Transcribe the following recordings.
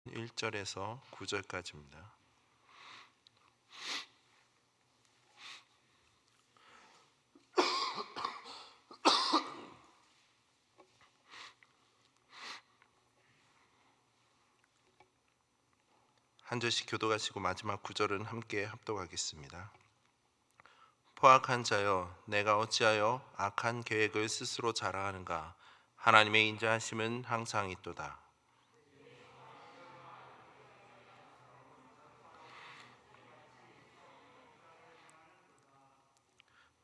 1절에서 9절까지입니다. 한 절씩 교도하시고 마지막 9절은 함께 합독하겠습니다. 포악한 자여, 내가 어찌하여 악한 계획을 스스로 자랑하는가? 하나님의 인자하심은 항상 있도다.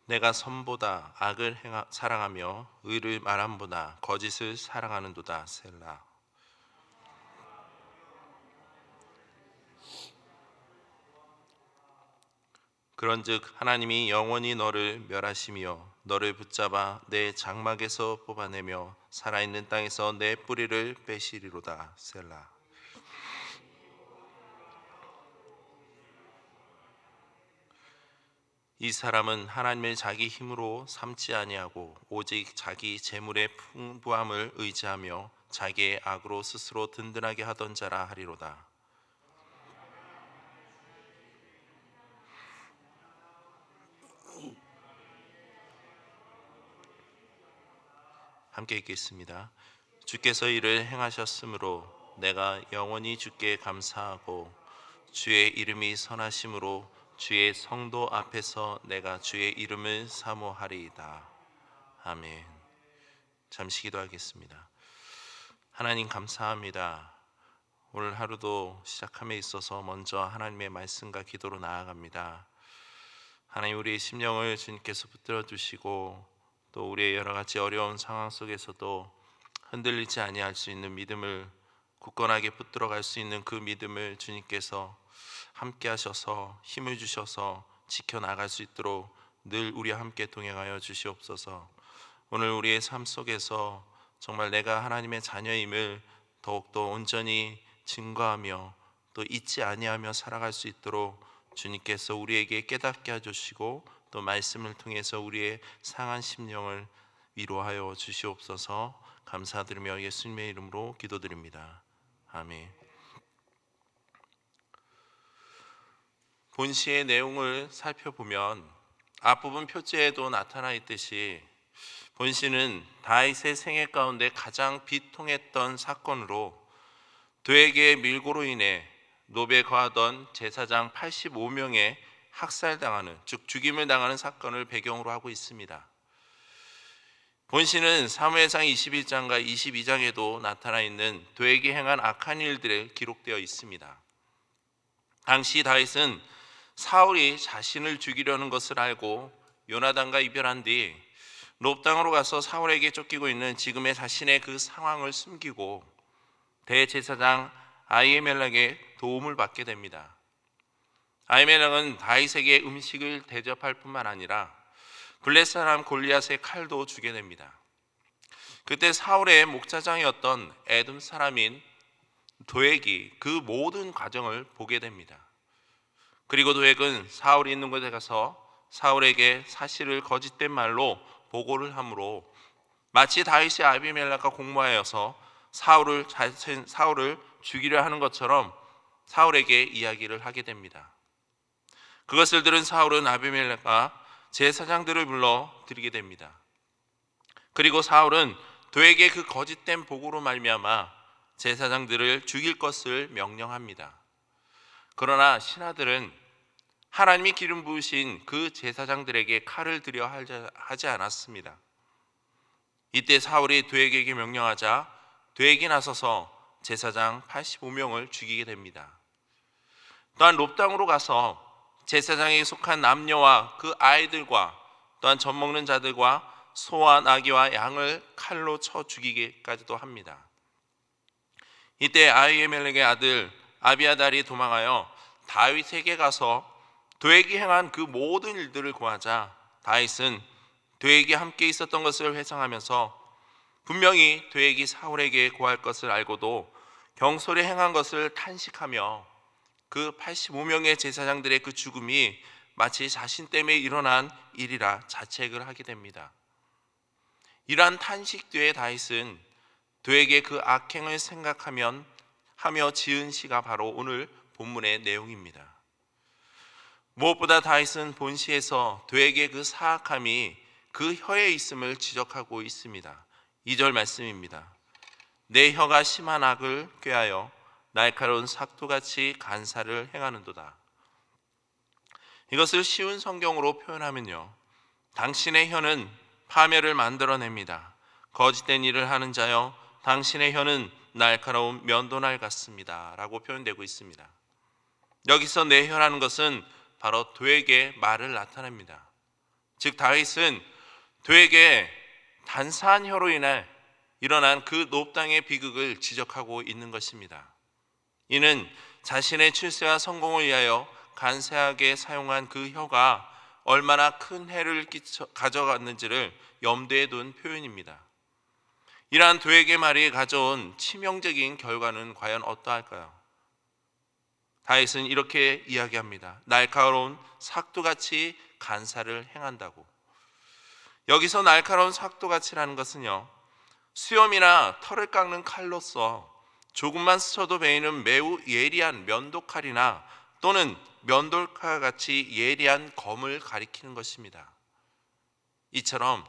내가 선보다 악을 사랑하며 의를 말함보다 거짓을 사랑하는도다. 셀라. 그런즉 하나님이 영원히 너를 멸하시며 너를 붙잡아 내 장막에서 뽑아내며 살아있는 땅에서 내 뿌리를 빼시리로다. 셀라. 이 사람은 하나님을 자기 힘으로 삼지 아니하고 오직 자기 재물의 풍부함을 의지하며 자기의 악으로 스스로 든든하게 하던 자라 하리로다. 함께 읽겠습니다. 주께서 이를 행하셨으므로 내가 영원히 주께 감사하고 주의 이름이 선하심으로 주의 성도 앞에서 내가 주의 이름을 사모하리이다. 아멘. 잠시 기도하겠습니다. 하나님 감사합니다. 오늘 하루도 시작함에 있어서 먼저 하나님의 말씀과 기도로 나아갑니다. 하나님, 우리의 심령을 주님께서 붙들어 주시고 또 우리의 여러 가지 어려운 상황 속에서도 흔들리지 아니할 수 있는 믿음을, 굳건하게 붙들어 갈 수 있는 그 믿음을 주님께서 함께 하셔서 힘을 주셔서 지켜나갈 수 있도록 늘 우리와 함께 동행하여 주시옵소서. 오늘 우리의 삶 속에서 정말 내가 하나님의 자녀임을 더욱더 온전히 증거하며 또 잊지 아니하며 살아갈 수 있도록 주님께서 우리에게 깨닫게 해주시고 또 말씀을 통해서 우리의 상한 심령을 위로하여 주시옵소서. 감사드리며 예수님의 이름으로 기도드립니다. 아멘. 본시의 내용을 살펴보면 앞부분 표지에도 나타나 있듯이 본시는 다윗의 생애 가운데 가장 비통했던 사건으로 도액의 밀고로 인해 노베에 거하던 제사장 85명의 학살당하는, 즉 죽임을 당하는 사건을 배경으로 하고 있습니다. 본시는 사무엘상 21장과 22장에도 나타나 있는 도액이 행한 악한 일들에 기록되어 있습니다. 당시 다윗은 사울이 자신을 죽이려는 것을 알고 요나단과 이별한 뒤 롭 땅으로 가서 사울에게 쫓기고 있는 지금의 자신의 그 상황을 숨기고 대제사장 아히멜렉의 도움을 받게 됩니다. 아히멜렉은 다윗에게 음식을 대접할 뿐만 아니라 블레셋 사람 골리앗의 칼도 주게 됩니다. 그때 사울의 목자장이었던 에돔 사람인 도액이 그 모든 과정을 보게 됩니다. 그리고 도액은 사울이 있는 곳에 가서 사울에게 사실을 거짓된 말로 보고를 하므로 마치 다윗이 아비멜렉과 공모하여서 사울을 죽이려 하는 것처럼 사울에게 이야기를 하게 됩니다. 그것을 들은 사울은 아비멜렉과 제사장들을 불러 드리게 됩니다. 그리고 사울은 도에게 그 거짓된 보고로 말미암아 제사장들을 죽일 것을 명령합니다. 그러나 신하들은 하나님이 기름 부으신 그 제사장들에게 칼을 들여 하지 않았습니다. 이때 사울이 도액에게 명령하자 도액이 나서서 제사장 85명을 죽이게 됩니다. 또한 롭 땅으로 가서 제사장에게 속한 남녀와 그 아이들과 또한 젖 먹는 자들과 소와 나귀와 양을 칼로 쳐 죽이기까지도 합니다. 이때 아히멜렉의 아들 아비아달이 도망하여 다윗에게 가서 도액이 행한 그 모든 일들을 고하자 다윗은 도액이 함께 있었던 것을 회상하면서 분명히 도액이 사울에게 고할 것을 알고도 경솔히 행한 것을 탄식하며 그 85명의 제사장들의 그 죽음이 마치 자신 때문에 일어난 일이라 자책을 하게 됩니다. 이러한 탄식 뒤에 다윗은 도액의 그 악행을 생각하면 하며 지은 시가 바로 오늘 본문의 내용입니다. 무엇보다 다윗은 본시에서 되게 그 사악함이 그 혀에 있음을 지적하고 있습니다. 2절 말씀입니다. 내 혀가 심한 악을 꾀하여 날카로운 삭도같이 간사를 행하는도다. 이것을 쉬운 성경으로 표현하면요, 당신의 혀는 파멸을 만들어냅니다. 거짓된 일을 하는 자여, 당신의 혀는 날카로운 면도날 같습니다 라고 표현되고 있습니다. 여기서 내 혀라는 것은 바로 도액의 말을 나타냅니다. 즉 다윗은 도액의 단사한 혀로 인해 일어난 그 높당의 비극을 지적하고 있는 것입니다. 이는 자신의 출세와 성공을 위하여 간사하게 사용한 그 혀가 얼마나 큰 해를 가져갔는지를 염두에 둔 표현입니다. 이러한 도액의 말이 가져온 치명적인 결과는 과연 어떠할까요? 다윗은 이렇게 이야기합니다. 날카로운 삭도같이 간사를 행한다고. 여기서 날카로운 삭도같이라는 것은요, 수염이나 털을 깎는 칼로서 조금만 스쳐도 베이는 매우 예리한 면도칼이나 또는 면도칼같이 예리한 검을 가리키는 것입니다. 이처럼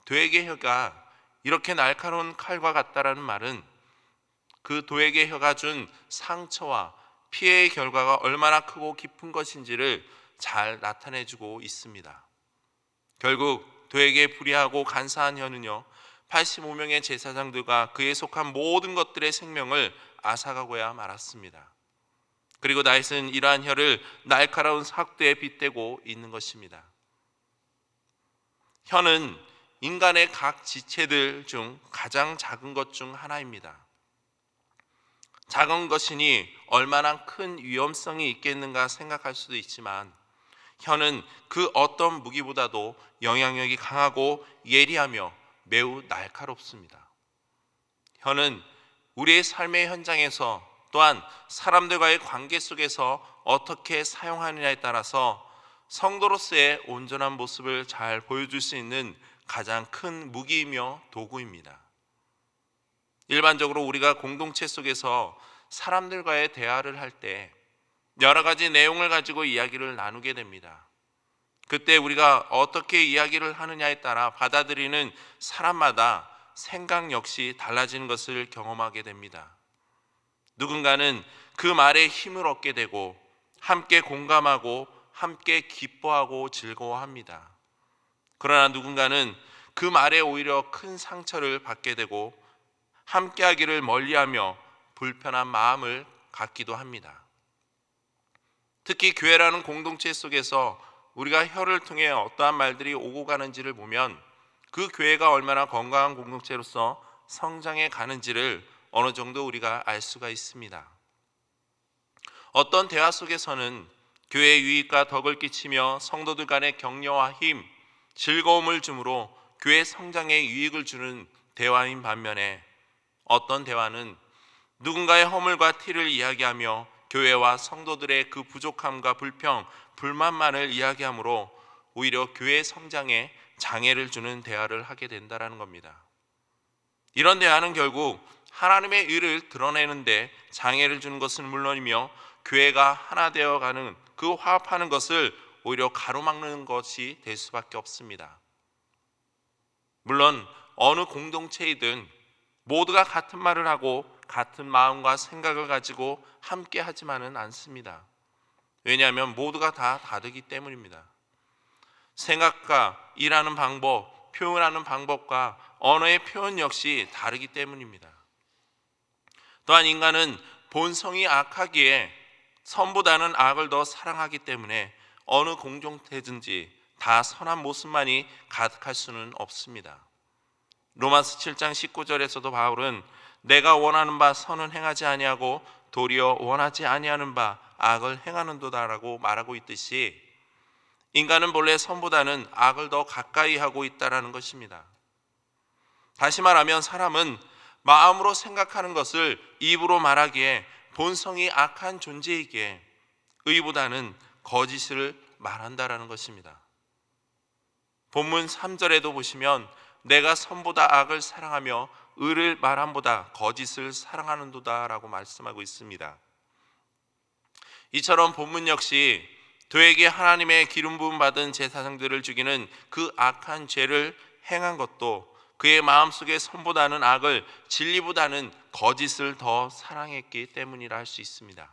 도액의 혀가 이렇게 날카로운 칼과 같다라는 말은 그 도액의 혀가 준 상처와 피해의 결과가 얼마나 크고 깊은 것인지를 잘 나타내주고 있습니다. 결국 도액의 불의하고 간사한 혀는요, 85명의 제사장들과 그에 속한 모든 것들의 생명을 앗아가고야 말았습니다. 그리고 다윗은 이러한 혀를 날카로운 삭도에 빗대고 있는 것입니다. 혀는 인간의 각 지체들 중 가장 작은 것 중 하나입니다. 작은 것이니 얼마나 큰 위험성이 있겠는가 생각할 수도 있지만 혀는 그 어떤 무기보다도 영향력이 강하고 예리하며 매우 날카롭습니다. 혀는 우리의 삶의 현장에서 또한 사람들과의 관계 속에서 어떻게 사용하느냐에 따라서 성도로서의 온전한 모습을 잘 보여줄 수 있는 가장 큰 무기이며 도구입니다. 일반적으로 우리가 공동체 속에서 사람들과의 대화를 할 때 여러 가지 내용을 가지고 이야기를 나누게 됩니다. 그때 우리가 어떻게 이야기를 하느냐에 따라 받아들이는 사람마다 생각 역시 달라지는 것을 경험하게 됩니다. 누군가는 그 말에 힘을 얻게 되고 함께 공감하고 함께 기뻐하고 즐거워합니다. 그러나 누군가는 그 말에 오히려 큰 상처를 받게 되고 함께하기를 멀리하며 불편한 마음을 갖기도 합니다. 특히 교회라는 공동체 속에서 우리가 혀를 통해 어떠한 말들이 오고 가는지를 보면 그 교회가 얼마나 건강한 공동체로서 성장해 가는지를 어느 정도 우리가 알 수가 있습니다. 어떤 대화 속에서는 교회의 유익과 덕을 끼치며 성도들 간의 격려와 힘, 즐거움을 주므로 교회 성장에 유익을 주는 대화인 반면에 어떤 대화는 누군가의 허물과 티를 이야기하며 교회와 성도들의 그 부족함과 불평, 불만만을 이야기하므로 오히려 교회 성장에 장애를 주는 대화를 하게 된다는 겁니다. 이런 대화는 결국 하나님의 의를 드러내는데 장애를 주는 것은 물론이며 교회가 하나 되어가는 그 화합하는 것을 오히려 가로막는 것이 될 수밖에 없습니다. 물론 어느 공동체이든 모두가 같은 말을 하고 같은 마음과 생각을 가지고 함께 하지만은 않습니다. 왜냐하면 모두가 다 다르기 때문입니다. 생각과 일하는 방법, 표현하는 방법과 언어의 표현 역시 다르기 때문입니다. 또한 인간은 본성이 악하기에 선보다는 악을 더 사랑하기 때문에 어느 공동체든지 다 선한 모습만이 가득할 수는 없습니다. 로마서 7장 19절에서도 바울은 내가 원하는 바 선은 행하지 아니하고 도리어 원하지 아니하는 바 악을 행하는도다라고 말하고 있듯이 인간은 본래 선보다는 악을 더 가까이 하고 있다라는 것입니다. 다시 말하면 사람은 마음으로 생각하는 것을 입으로 말하기에 본성이 악한 존재이기에 의보다는 거짓을 말한다라는 것입니다. 본문 3절에도 보시면 내가 선보다 악을 사랑하며 의를 말함보다 거짓을 사랑하는도다라고 말씀하고 있습니다. 이처럼 본문 역시 도에게 하나님의 기름 부음 받은 제사장들을 죽이는 그 악한 죄를 행한 것도 그의 마음속에 선보다는 악을 진리보다는 거짓을 더 사랑했기 때문이라 할 수 있습니다.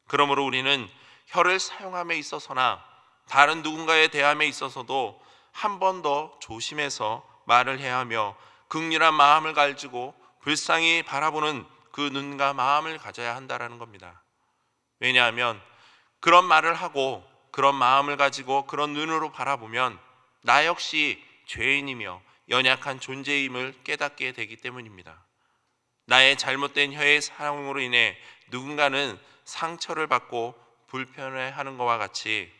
그러므로 우리는 혀를 사용함에 있어서나 다른 누군가에 대함에 있어서도 한 번 더 조심해서 말을 해야 하며 긍휼한 마음을 가지고 불쌍히 바라보는 그 눈과 마음을 가져야 한다라는 겁니다. 왜냐하면 그런 말을 하고 그런 마음을 가지고 그런 눈으로 바라보면 나 역시 죄인이며 연약한 존재임을 깨닫게 되기 때문입니다. 나의 잘못된 혀의 사용으로 인해 누군가는 상처를 받고 불편해하는 것과 같이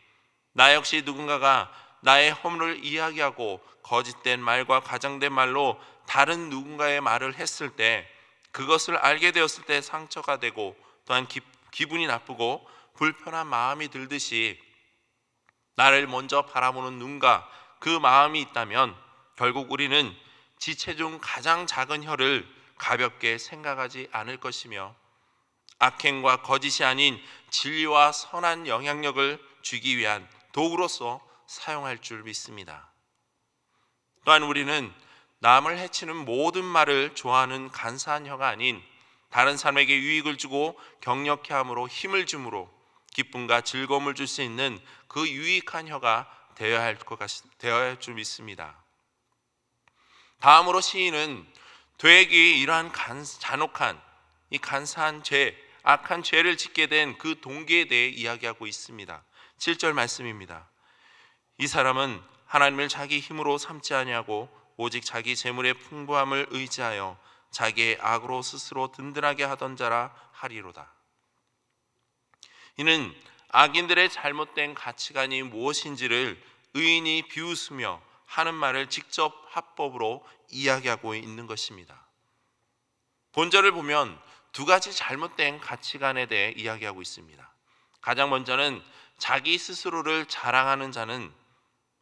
나 역시 누군가가 나의 허물을 이야기하고 거짓된 말과 과장된 말로 다른 누군가의 말을 했을 때 그것을 알게 되었을 때 상처가 되고 또한 기분이 나쁘고 불편한 마음이 들듯이 나를 먼저 바라보는 눈과 그 마음이 있다면 결국 우리는 지체 중 가장 작은 혀를 가볍게 생각하지 않을 것이며 악행과 거짓이 아닌 진리와 선한 영향력을 주기 위한 도구로서 사용할 줄 믿습니다. 또한 우리는 남을 해치는 모든 말을 좋아하는 간사한 혀가 아닌 다른 사람에게 유익을 주고 격려케 함으로 힘을 줌으로 기쁨과 즐거움을 줄 수 있는 그 유익한 혀가 되어야 할 줄 믿습니다. 다음으로 시인은 도액이 이러한 잔혹한 이 간사한 죄, 악한 죄를 짓게 된 그 동기에 대해 이야기하고 있습니다. 7절 말씀입니다. 이 사람은 하나님을 자기 힘으로 삼지 아니하고 오직 자기 재물의 풍부함을 의지하여 자기의 악으로 스스로 든든하게 하던 자라 하리로다. 이는 악인들의 잘못된 가치관이 무엇인지를 의인이 비웃으며 하는 말을 직접 합법으로 이야기하고 있는 것입니다. 본절을 보면 두 가지 잘못된 가치관에 대해 이야기하고 있습니다. 가장 먼저는 자기 스스로를 자랑하는 자는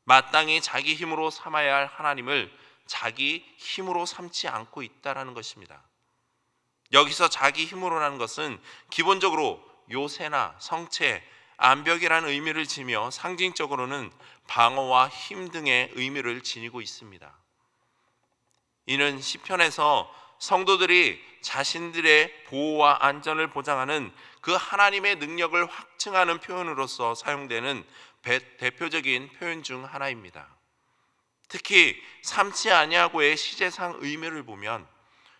마땅히 자기 힘으로 삼아야 할 하나님을 자기 힘으로 삼지 않고 있다라는 것입니다. 여기서 자기 힘으로라는 것은 기본적으로 요새나 성체, 암벽이라는 의미를 지며 상징적으로는 방어와 힘 등의 의미를 지니고 있습니다. 이는 시편에서 성도들이 자신들의 보호와 안전을 보장하는 그 하나님의 능력을 확증하는 표현으로서 사용되는 대표적인 표현 중 하나입니다. 특히 삼지 아니하고의 시제상 의미를 보면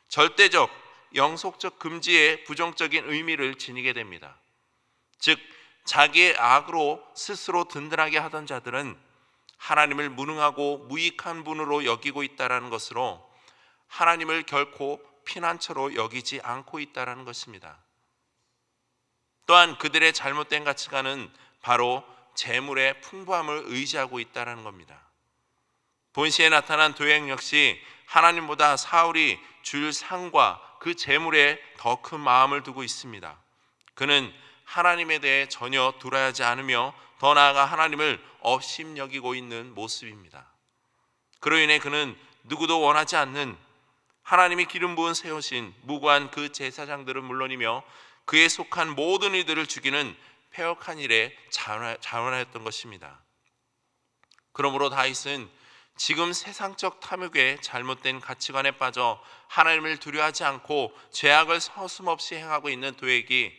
절대적, 영속적 금지의 부정적인 의미를 지니게 됩니다. 즉 자기의 악으로 스스로 든든하게 하던 자들은 하나님을 무능하고 무익한 분으로 여기고 있다는 것으로 하나님을 결코 피난처로 여기지 않고 있다는 것입니다. 또한 그들의 잘못된 가치관은 바로 재물의 풍부함을 의지하고 있다는 겁니다. 본시에 나타난 도액 역시 하나님보다 사울이 줄 상과 그 재물에 더 큰 마음을 두고 있습니다. 그는 하나님에 대해 전혀 두려워하지 않으며 더 나아가 하나님을 업심여기고 있는 모습입니다. 그로 인해 그는 누구도 원하지 않는 하나님이 기름 부은 세우신 무고한 그 제사장들은 물론이며 그에 속한 모든 이들을 죽이는 패역한 일에 자원하였던 것입니다. 그러므로 다윗은 지금 세상적 탐욕의 잘못된 가치관에 빠져 하나님을 두려워하지 않고 죄악을 서슴없이 행하고 있는 도액이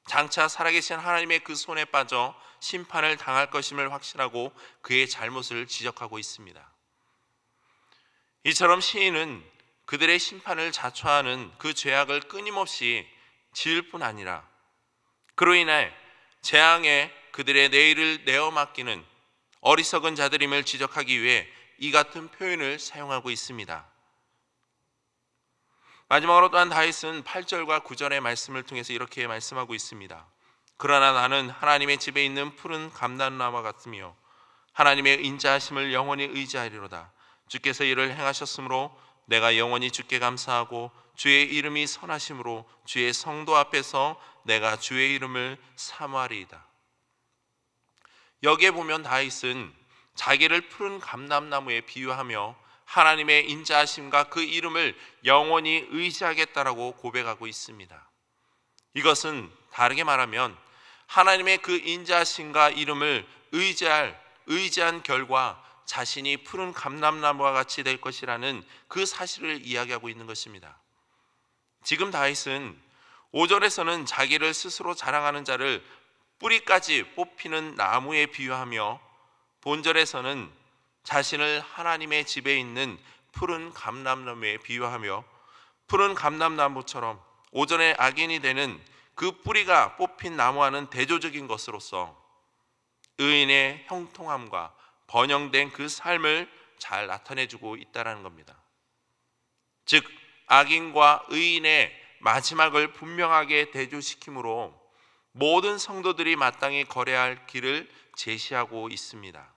장차 살아계신 하나님의 그 손에 빠져 심판을 당할 것임을 확신하고 그의 잘못을 지적하고 있습니다. 이처럼 시인은 그들의 심판을 자초하는 그 죄악을 끊임없이 지을 뿐 아니라 그로 인해 재앙에 그들의 내일을 내어 맡기는 어리석은 자들임을 지적하기 위해 이 같은 표현을 사용하고 있습니다. 마지막으로 또한 다윗은 8절과 9절의 말씀을 통해서 이렇게 말씀하고 있습니다. 그러나 나는 하나님의 집에 있는 푸른 감람나무와 같으며 하나님의 인자하심을 영원히 의지하리로다. 주께서 이를 행하셨으므로 내가 영원히 주께 감사하고 주의 이름이 선하심으로 주의 성도 앞에서 내가 주의 이름을 사모하리이다. 여기에 보면 다윗은 자기를 푸른 감람나무에 비유하며 하나님의 인자하심과 그 이름을 영원히 의지하겠다라고 고백하고 있습니다. 이것은 다르게 말하면 하나님의 그 인자하심과 이름을 의지한 결과 자신이 푸른 감람나무와 같이 될 것이라는 그 사실을 이야기하고 있는 것입니다. 지금 다윗은 5절에서는 자기를 스스로 자랑하는 자를 뿌리까지 뽑히는 나무에 비유하며 본절에서는 자신을 하나님의 집에 있는 푸른 감람나무에 비유하며 푸른 감람나무처럼 오전에 악인이 되는 그 뿌리가 뽑힌 나무와는 대조적인 것으로서 의인의 형통함과 번영된 그 삶을 잘 나타내주고 있다는 겁니다. 즉 악인과 의인의 마지막을 분명하게 대조시키므로 모든 성도들이 마땅히 걸어야 할 길을 제시하고 있습니다.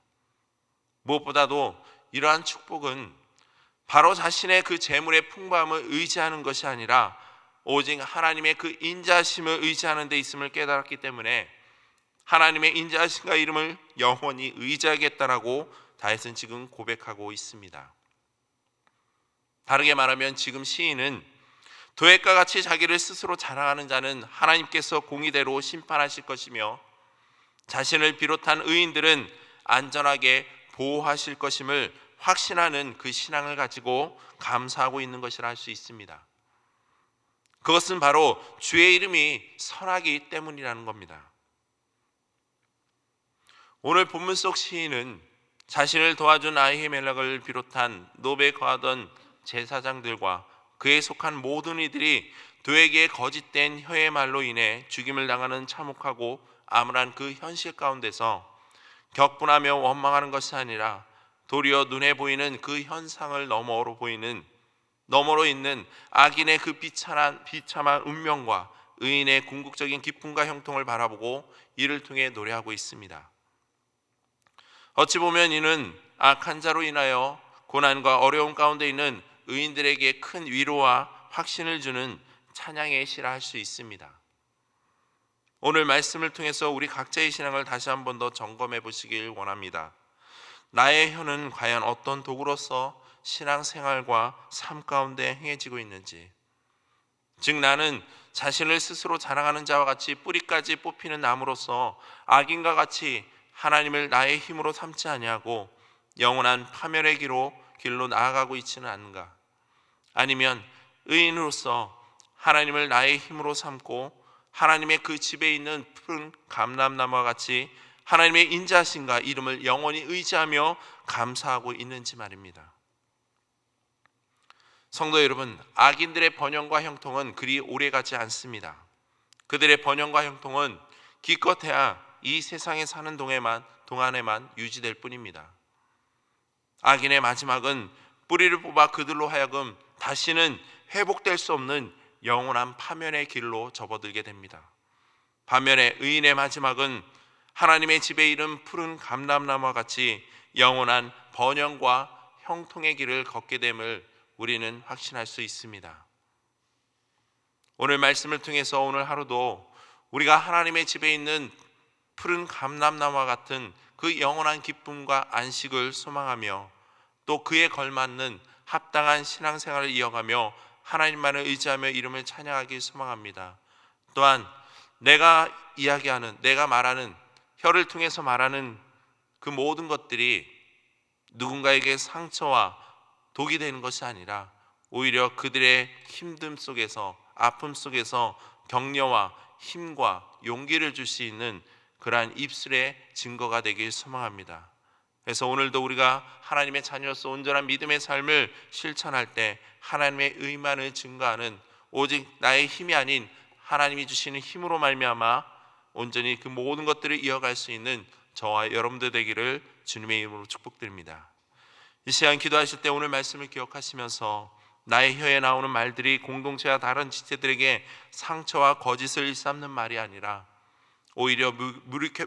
무엇보다도 이러한 축복은 바로 자신의 그 재물의 풍부함을 의지하는 것이 아니라 오직 하나님의 그 인자하심을 의지하는 데 있음을 깨달았기 때문에 하나님의 인자하심과 이름을 영원히 의지하겠다라고 다윗은 지금 고백하고 있습니다. 다르게 말하면 지금 시인은 도액과 같이 자기를 스스로 자랑하는 자는 하나님께서 공의대로 심판하실 것이며 자신을 비롯한 의인들은 안전하게 보호하실 것임을 확신하는 그 신앙을 가지고 감사하고 있는 것이라 할 수 있습니다. 그것은 바로 주의 이름이 선하기 때문이라는 겁니다. 오늘 본문 속 시인은 자신을 도와준 아히멜렉을 비롯한 노베에 거하던 제사장들과 그에 속한 모든 이들이 도에게 거짓된 혀의 말로 인해 죽임을 당하는 참혹하고 암울한 그 현실 가운데서 격분하며 원망하는 것이 아니라 도리어 눈에 보이는 그 현상을 너머로 있는 악인의 그 비참한 운명과 의인의 궁극적인 기쁨과 형통을 바라보고 이를 통해 노래하고 있습니다. 어찌 보면 이는 악한 자로 인하여 고난과 어려움 가운데 있는 의인들에게 큰 위로와 확신을 주는 찬양의 시라 할 수 있습니다. 오늘 말씀을 통해서 우리 각자의 신앙을 다시 한 번 더 점검해 보시길 원합니다. 나의 혀는 과연 어떤 도구로서 신앙생활과 삶 가운데 행해지고 있는지, 즉 나는 자신을 스스로 자랑하는 자와 같이 뿌리까지 뽑히는 나무로서 악인과 같이 하나님을 나의 힘으로 삼지 아니하고 영원한 파멸의 길로 나아가고 있지는 않은가? 아니면 의인으로서 하나님을 나의 힘으로 삼고 하나님의 그 집에 있는 푸른 감람나무와 같이 하나님의 인자하심과 이름을 영원히 의지하며 감사하고 있는지 말입니다. 성도 여러분, 악인들의 번영과 형통은 그리 오래가지 않습니다. 그들의 번영과 형통은 기껏해야 이 세상에 사는 동안에만 유지될 뿐입니다. 악인의 마지막은 뿌리를 뽑아 그들로 하여금 다시는 회복될 수 없는 영원한 파멸의 길로 접어들게 됩니다. 반면에 의인의 마지막은 하나님의 집에 이른 푸른 감람나무와 같이 영원한 번영과 형통의 길을 걷게 됨을 우리는 확신할 수 있습니다. 오늘 말씀을 통해서 오늘 하루도 우리가 하나님의 집에 있는 푸른 감람나무와 같은 그 영원한 기쁨과 안식을 소망하며 또 그에 걸맞는 합당한 신앙생활을 이어가며 하나님만을 의지하며 이름을 찬양하길 소망합니다. 또한 내가 말하는 혀를 통해서 말하는 그 모든 것들이 누군가에게 상처와 독이 되는 것이 아니라 오히려 그들의 힘듦 속에서 아픔 속에서 격려와 힘과 용기를 줄 수 있는 그러한 입술의 증거가 되길 소망합니다. 그래서 오늘도 우리가 하나님의 자녀로서 온전한 믿음의 삶을 실천할 때 하나님의 의만을 증거하는 오직 나의 힘이 아닌 하나님이 주시는 힘으로 말미암아 온전히 그 모든 것들을 이어갈 수 있는 저와 여러분들 되기를 주님의 이름으로 축복드립니다. 이 시간 기도하실 때 오늘 말씀을 기억하시면서 나의 혀에 나오는 말들이 공동체와 다른 지체들에게 상처와 거짓을 일삼는 말이 아니라 오히려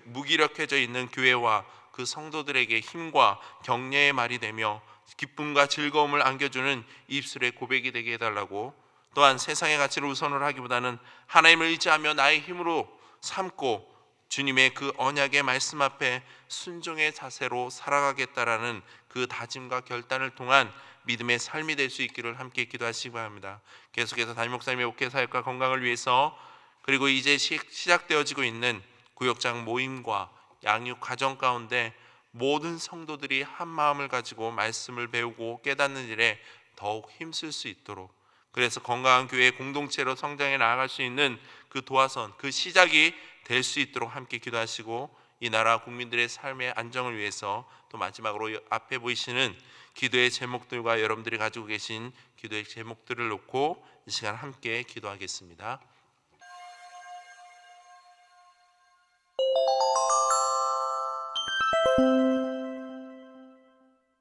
무기력해져 있는 교회와 그 성도들에게 힘과 격려의 말이 되며 기쁨과 즐거움을 안겨주는 입술의 고백이 되게 해달라고, 또한 세상의 가치를 우선으로 하기보다는 하나님을 의지하며 나의 힘으로 삼고 주님의 그 언약의 말씀 앞에 순종의 자세로 살아가겠다라는 그 다짐과 결단을 통한 믿음의 삶이 될 수 있기를 함께 기도하시기 바랍니다. 계속해서 담임 목사님의 목회 사역과 건강을 위해서, 그리고 이제 시작되어지고 있는 구역장 모임과 양육 가정 가운데 모든 성도들이 한 마음을 가지고 말씀을 배우고 깨닫는 일에 더욱 힘쓸 수 있도록, 그래서 건강한 교회 공동체로 성장해 나아갈 수 있는 그 도화선, 그 시작이 될 수 있도록 함께 기도하시고, 이 나라 국민들의 삶의 안정을 위해서 또 마지막으로 앞에 보이시는 기도의 제목들과 여러분들이 가지고 계신 기도의 제목들을 놓고 이 시간 함께 기도하겠습니다.